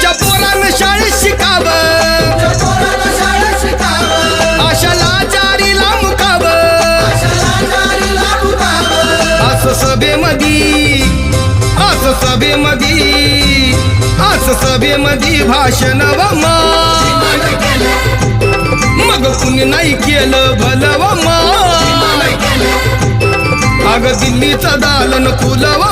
तुमच्या पोरानं शाळेत शिकावं, आशाला जारीला मुकावं, असं सभेमधी, असं सभेमधी, असं सभेमधी भाषण व मग कुणी नाही केलं भलं व अग दिल्लीचं दालन फुलव